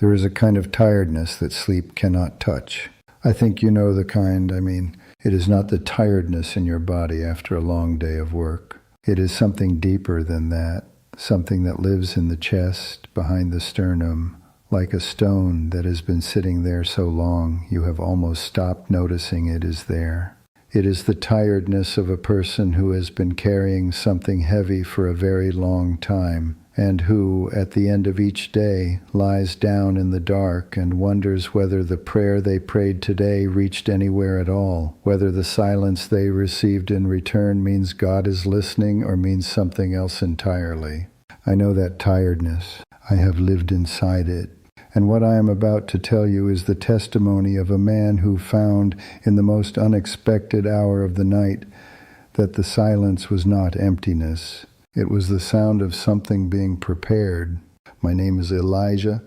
There is a kind of tiredness that sleep cannot touch. I think you know the kind. It is not the tiredness in your body after a long day of work. It is something deeper than that, something that lives in the chest, behind the sternum, like a stone that has been sitting there so long you have almost stopped noticing it is there. It is the tiredness of a person who has been carrying something heavy for a very long time, and who, at the end of each day, lies down in the dark and wonders whether the prayer they prayed today reached anywhere at all, whether the silence they received in return means God is listening or means something else entirely. I know that tiredness. I have lived inside it. And what I am about to tell you is the testimony of a man who found, in the most unexpected hour of the night, that the silence was not emptiness. It was the sound of something being prepared. My name is Elijah.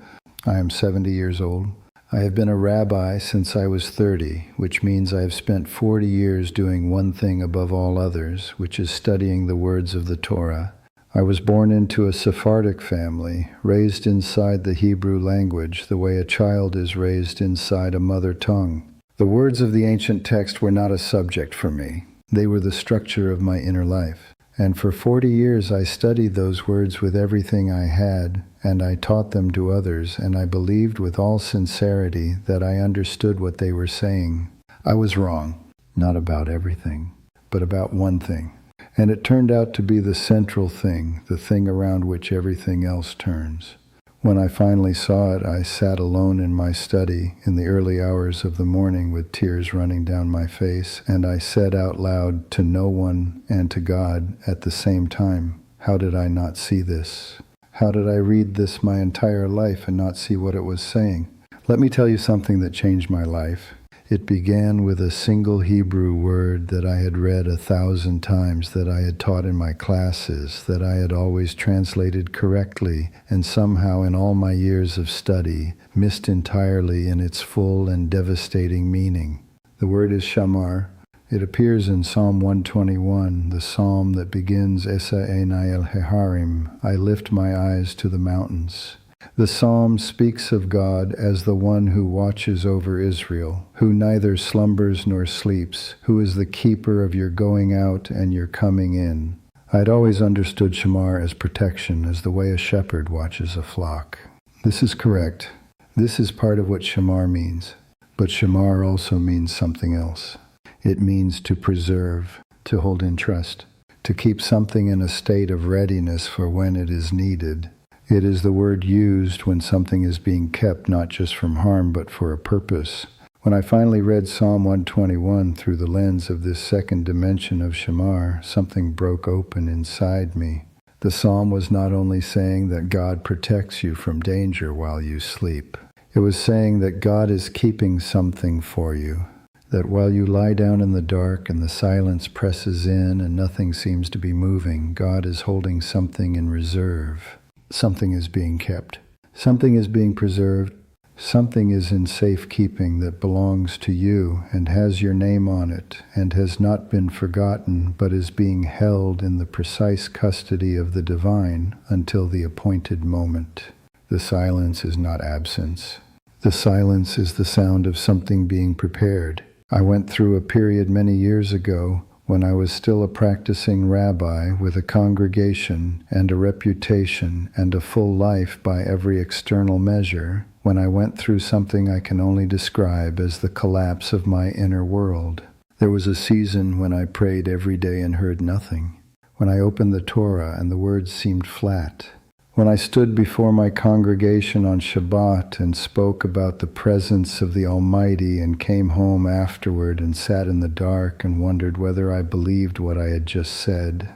I am 70 years old. I have been a rabbi since I was 30, which means I have spent 40 years doing one thing above all others, which is studying the words of the Torah. I was born into a Sephardic family, raised inside the Hebrew language the way a child is raised inside a mother tongue. The words of the ancient text were not a subject for me. They were the structure of my inner life. And for 40 years I studied those words with everything I had, and I taught them to others, and I believed with all sincerity that I understood what they were saying. I was wrong, not about everything, but about one thing. And it turned out to be the central thing, the thing around which everything else turns. When I finally saw it, I sat alone in my study in the early hours of the morning with tears running down my face, and I said out loud to no one and to God at the same time, how did I not see this? How did I read this my entire life and not see what it was saying? Let me tell you something that changed my life. It began with a single Hebrew word that I had read 1,000 times, that I had taught in my classes, that I had always translated correctly, and somehow in all my years of study, missed entirely in its full and devastating meaning. The word is shamar. It appears in Psalm 121, the psalm that begins, Esa einai el heharim, I lift my eyes to the mountains. The psalm speaks of God as the one who watches over Israel, who neither slumbers nor sleeps, who is the keeper of your going out and your coming in. I had always understood shamar as protection, as the way a shepherd watches a flock. This is correct. This is part of what shamar means. But shamar also means something else. It means to preserve, to hold in trust, to keep something in a state of readiness for when it is needed. It is the word used when something is being kept not just from harm but for a purpose. When I finally read Psalm 121 through the lens of this second dimension of shamar, something broke open inside me. The psalm was not only saying that God protects you from danger while you sleep. It was saying that God is keeping something for you, that while you lie down in the dark and the silence presses in and nothing seems to be moving, God is holding something in reserve. Something is being kept. Something is being preserved. Something is in safekeeping that belongs to you and has your name on it and has not been forgotten but is being held in the precise custody of the divine until the appointed moment. The silence is not absence. The silence is the sound of something being prepared. I went through a period many years ago when I was still a practicing rabbi with a congregation and a reputation and a full life by every external measure, when I went through something I can only describe as the collapse of my inner world. There was a season when I prayed every day and heard nothing, when I opened the Torah and the words seemed flat, when I stood before my congregation on Shabbat and spoke about the presence of the Almighty and came home afterward and sat in the dark and wondered whether I believed what I had just said.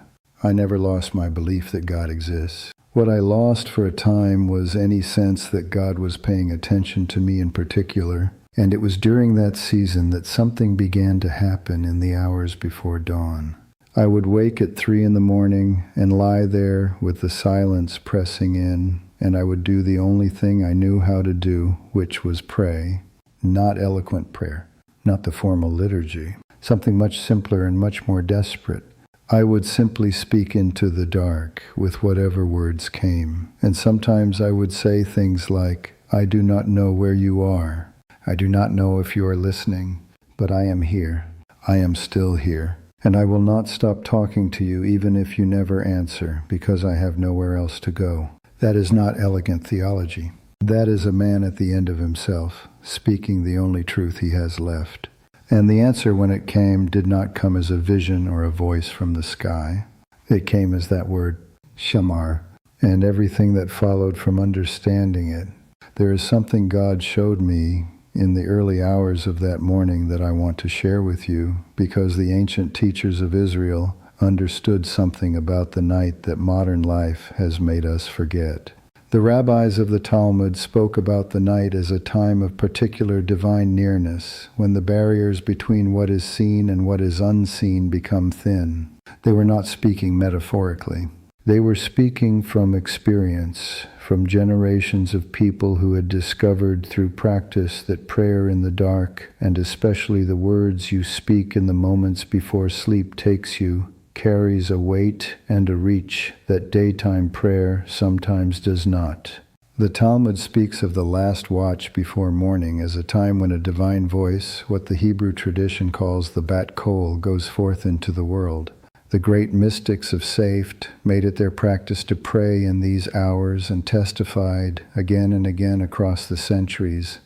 I never lost my belief that God exists. What I lost for a time was any sense that God was paying attention to me in particular, and it was during that season that something began to happen in the hours before dawn. I would wake at 3 a.m. and lie there with the silence pressing in, and I would do the only thing I knew how to do, which was pray. Not eloquent prayer, not the formal liturgy, something much simpler and much more desperate. I would simply speak into the dark with whatever words came, and sometimes I would say things like, I do not know where you are. I do not know if you are listening, but I am here. I am still here. And I will not stop talking to you even if you never answer, because I have nowhere else to go. That is not elegant theology. That is a man at the end of himself, speaking the only truth he has left. And the answer, when it came, did not come as a vision or a voice from the sky. It came as that word, shamar, and everything that followed from understanding it. There is something God showed me in the early hours of that morning that I want to share with you, because the ancient teachers of Israel understood something about the night that modern life has made us forget. The rabbis of the Talmud spoke about the night as a time of particular divine nearness, when the barriers between what is seen and what is unseen become thin. They were not speaking metaphorically. They were speaking from experience, from generations of people who had discovered through practice that prayer in the dark, and especially the words you speak in the moments before sleep takes you, carries a weight and a reach that daytime prayer sometimes does not. The Talmud speaks of the last watch before morning as a time when a divine voice, what the Hebrew tradition calls the bat kol, goes forth into the world. The great mystics of Seift made it their practice to pray in these hours and testified again and again across the centuries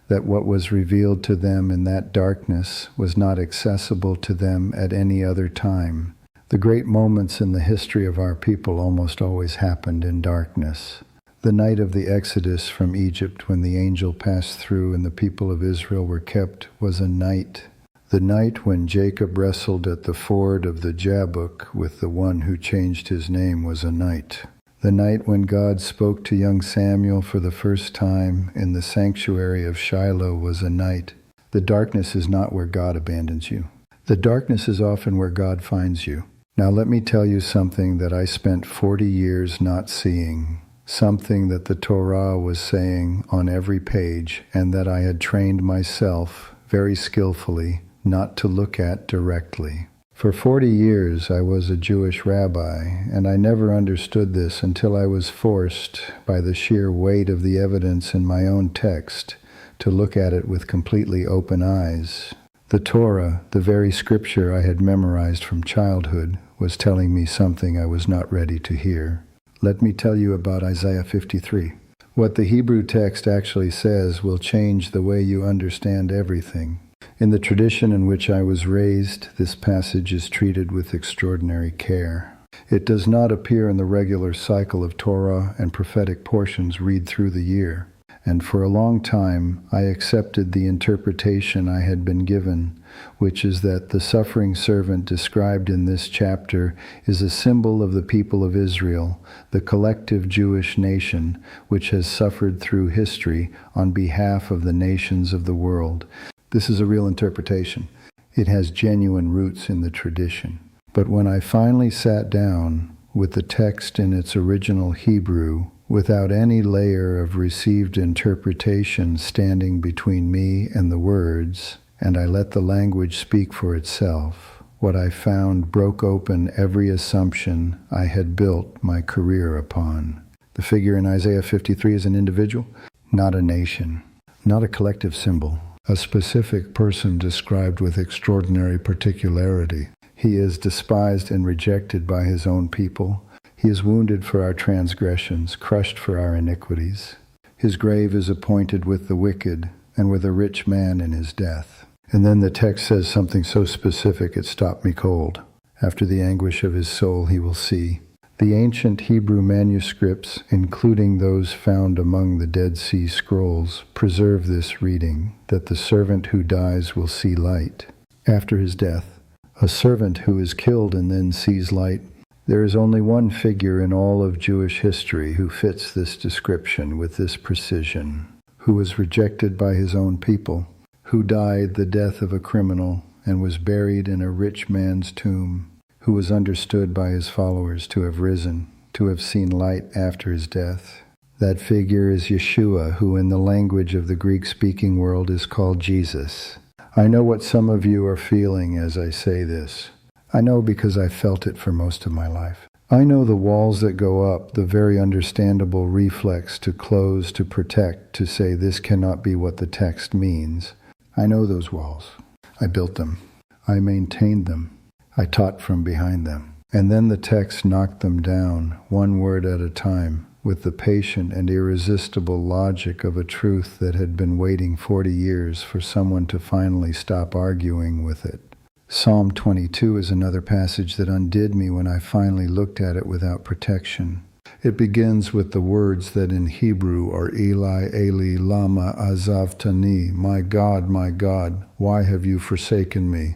that what was revealed to them in that darkness was not accessible to them at any other time. The great moments in the history of our people almost always happened in darkness. The night of the Exodus from Egypt, when the angel passed through and the people of Israel were kept, was a night. The night when Jacob wrestled at the ford of the Jabbok with the one who changed his name was a night. The night when God spoke to young Samuel for the first time in the sanctuary of Shiloh was a night. The darkness is not where God abandons you. The darkness is often where God finds you. Now let me tell you something that I spent 40 years not seeing, something that the Torah was saying on every page, and that I had trained myself very skillfully not to look at directly. For 40 years I was a Jewish rabbi, and I never understood this until I was forced, by the sheer weight of the evidence in my own text, to look at it with completely open eyes. The Torah, the very scripture I had memorized from childhood, was telling me something I was not ready to hear. Let me tell you about Isaiah 53. What the Hebrew text actually says will change the way you understand everything. In the tradition in which I was raised, this passage is treated with extraordinary care. It does not appear in the regular cycle of Torah and prophetic portions read through the year. And for a long time, I accepted the interpretation I had been given, which is that the suffering servant described in this chapter is a symbol of the people of Israel, the collective Jewish nation, which has suffered through history on behalf of the nations of the world. This is a real interpretation. It has genuine roots in the tradition. But when I finally sat down with the text in its original Hebrew, without any layer of received interpretation standing between me and the words, and I let the language speak for itself, what I found broke open every assumption I had built my career upon. The figure in Isaiah 53 is an individual, not a nation, not a collective symbol, a specific person described with extraordinary particularity. He is despised and rejected by his own people. He is wounded for our transgressions, crushed for our iniquities. His grave is appointed with the wicked, and with a rich man in his death. And then the text says something so specific it stopped me cold. After the anguish of his soul he will see. The ancient Hebrew manuscripts, including those found among the Dead Sea Scrolls, preserve this reading, that the servant who dies will see light. After his death, a servant who is killed and then sees light. There is only one figure in all of Jewish history who fits this description with this precision, who was rejected by his own people, who died the death of a criminal and was buried in a rich man's tomb, who was understood by his followers to have risen, to have seen light after his death. That figure is Yeshua, who in the language of the Greek-speaking world is called Jesus. I know what some of you are feeling as I say this. I know because I felt it for most of my life. I know the walls that go up, the very understandable reflex to close, to protect, to say this cannot be what the text means. I know those walls. I built them. I maintained them. I taught from behind them. And then the text knocked them down, one word at a time, with the patient and irresistible logic of a truth that had been waiting 40 years for someone to finally stop arguing with it. Psalm 22 is another passage that undid me when I finally looked at it without protection. It begins with the words that in Hebrew are Eli, Eli, lama azavtani, my God, why have you forsaken me?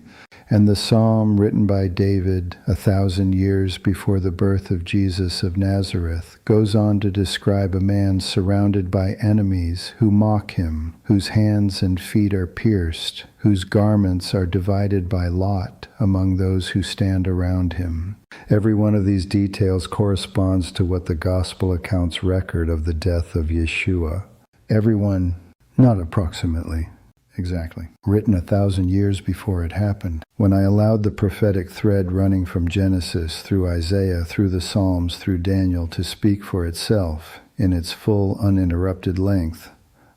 And the psalm, written by David 1,000 years before the birth of Jesus of Nazareth, goes on to describe a man surrounded by enemies who mock him, whose hands and feet are pierced, whose garments are divided by lot among those who stand around him. Every one of these details corresponds to what the Gospel accounts record of the death of Yeshua. Everyone, not approximately, exactly, written 1,000 years before it happened. When I allowed the prophetic thread running from Genesis through Isaiah, through the Psalms, through Daniel to speak for itself in its full, uninterrupted length,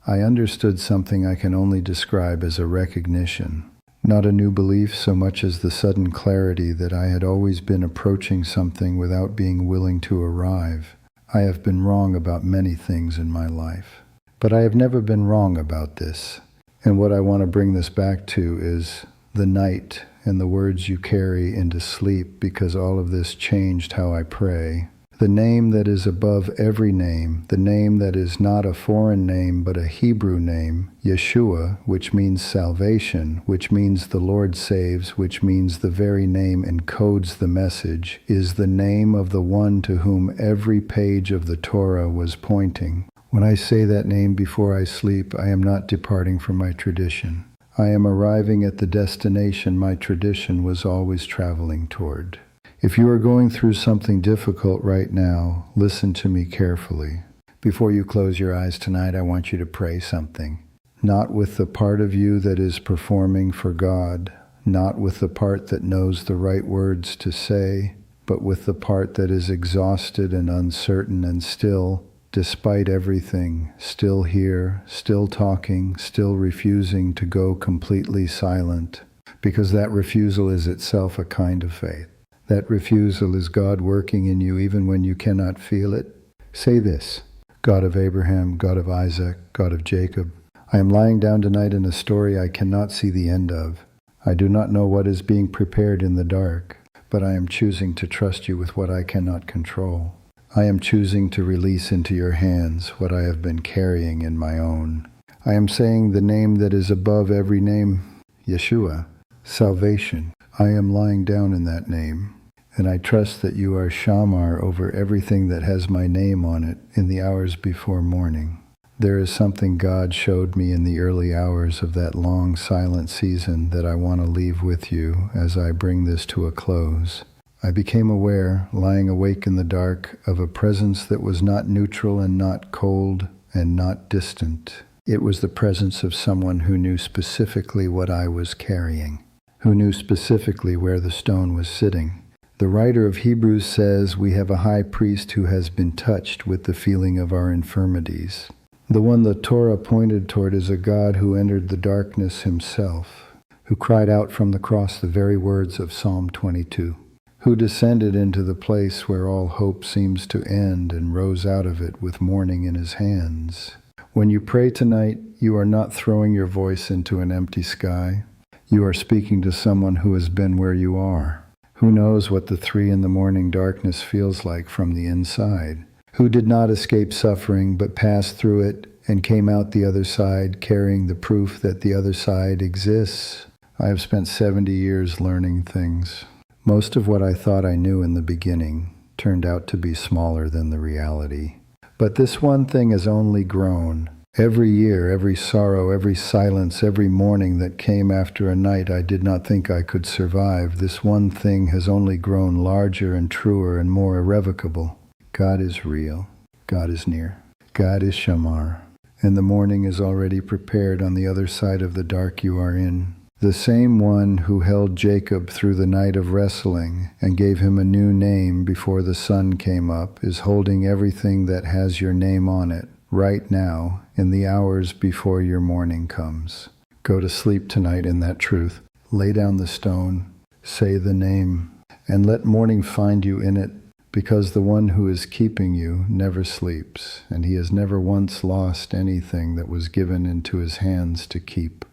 I understood something I can only describe as a recognition. Not a new belief so much as the sudden clarity that I had always been approaching something without being willing to arrive. I have been wrong about many things in my life, but I have never been wrong about this. And what I want to bring this back to is the night and the words you carry into sleep, because all of this changed how I pray. The name that is above every name, the name that is not a foreign name but a Hebrew name, Yeshua, which means salvation, which means the Lord saves, which means the very name encodes the message, is the name of the one to whom every page of the Torah was pointing. When I say that name before I sleep, I am not departing from my tradition. I am arriving at the destination my tradition was always traveling toward. If you are going through something difficult right now, listen to me carefully. Before you close your eyes tonight, I want you to pray something. Not with the part of you that is performing for God, not with the part that knows the right words to say, but with the part that is exhausted and uncertain and still, despite everything, still here, still talking, still refusing to go completely silent, because that refusal is itself a kind of faith. That refusal is God working in you even when you cannot feel it. Say this: God of Abraham, God of Isaac, God of Jacob, I am lying down tonight in a story I cannot see the end of. I do not know what is being prepared in the dark, but I am choosing to trust you with what I cannot control. I am choosing to release into your hands what I have been carrying in my own. I am saying the name that is above every name, Yeshua, salvation. I am lying down in that name, and I trust that you are Shamar over everything that has my name on it in the hours before morning. There is something God showed me in the early hours of that long silent season that I want to leave with you as I bring this to a close. I became aware, lying awake in the dark, of a presence that was not neutral and not cold and not distant. It was the presence of someone who knew specifically what I was carrying, who knew specifically where the stone was sitting. The writer of Hebrews says we have a high priest who has been touched with the feeling of our infirmities. The one the Torah pointed toward is a God who entered the darkness himself, who cried out from the cross the very words of Psalm 22, who descended into the place where all hope seems to end and rose out of it with morning in his hands. When you pray tonight, you are not throwing your voice into an empty sky. You are speaking to someone who has been where you are, who knows what the 3 a.m. darkness feels like from the inside, who did not escape suffering but passed through it and came out the other side carrying the proof that the other side exists. I have spent 70 years learning things. Most of what I thought I knew in the beginning turned out to be smaller than the reality. But this one thing has only grown. Every year, every sorrow, every silence, every morning that came after a night I did not think I could survive, this one thing has only grown larger and truer and more irrevocable. God is real. God is near. God is Shamar. And the morning is already prepared on the other side of the dark you are in. The same one who held Jacob through the night of wrestling and gave him a new name before the sun came up is holding everything that has your name on it right now in the hours before your morning comes. Go to sleep tonight in that truth. Lay down the stone, say the name, and let morning find you in it, because the one who is keeping you never sleeps, and he has never once lost anything that was given into his hands to keep.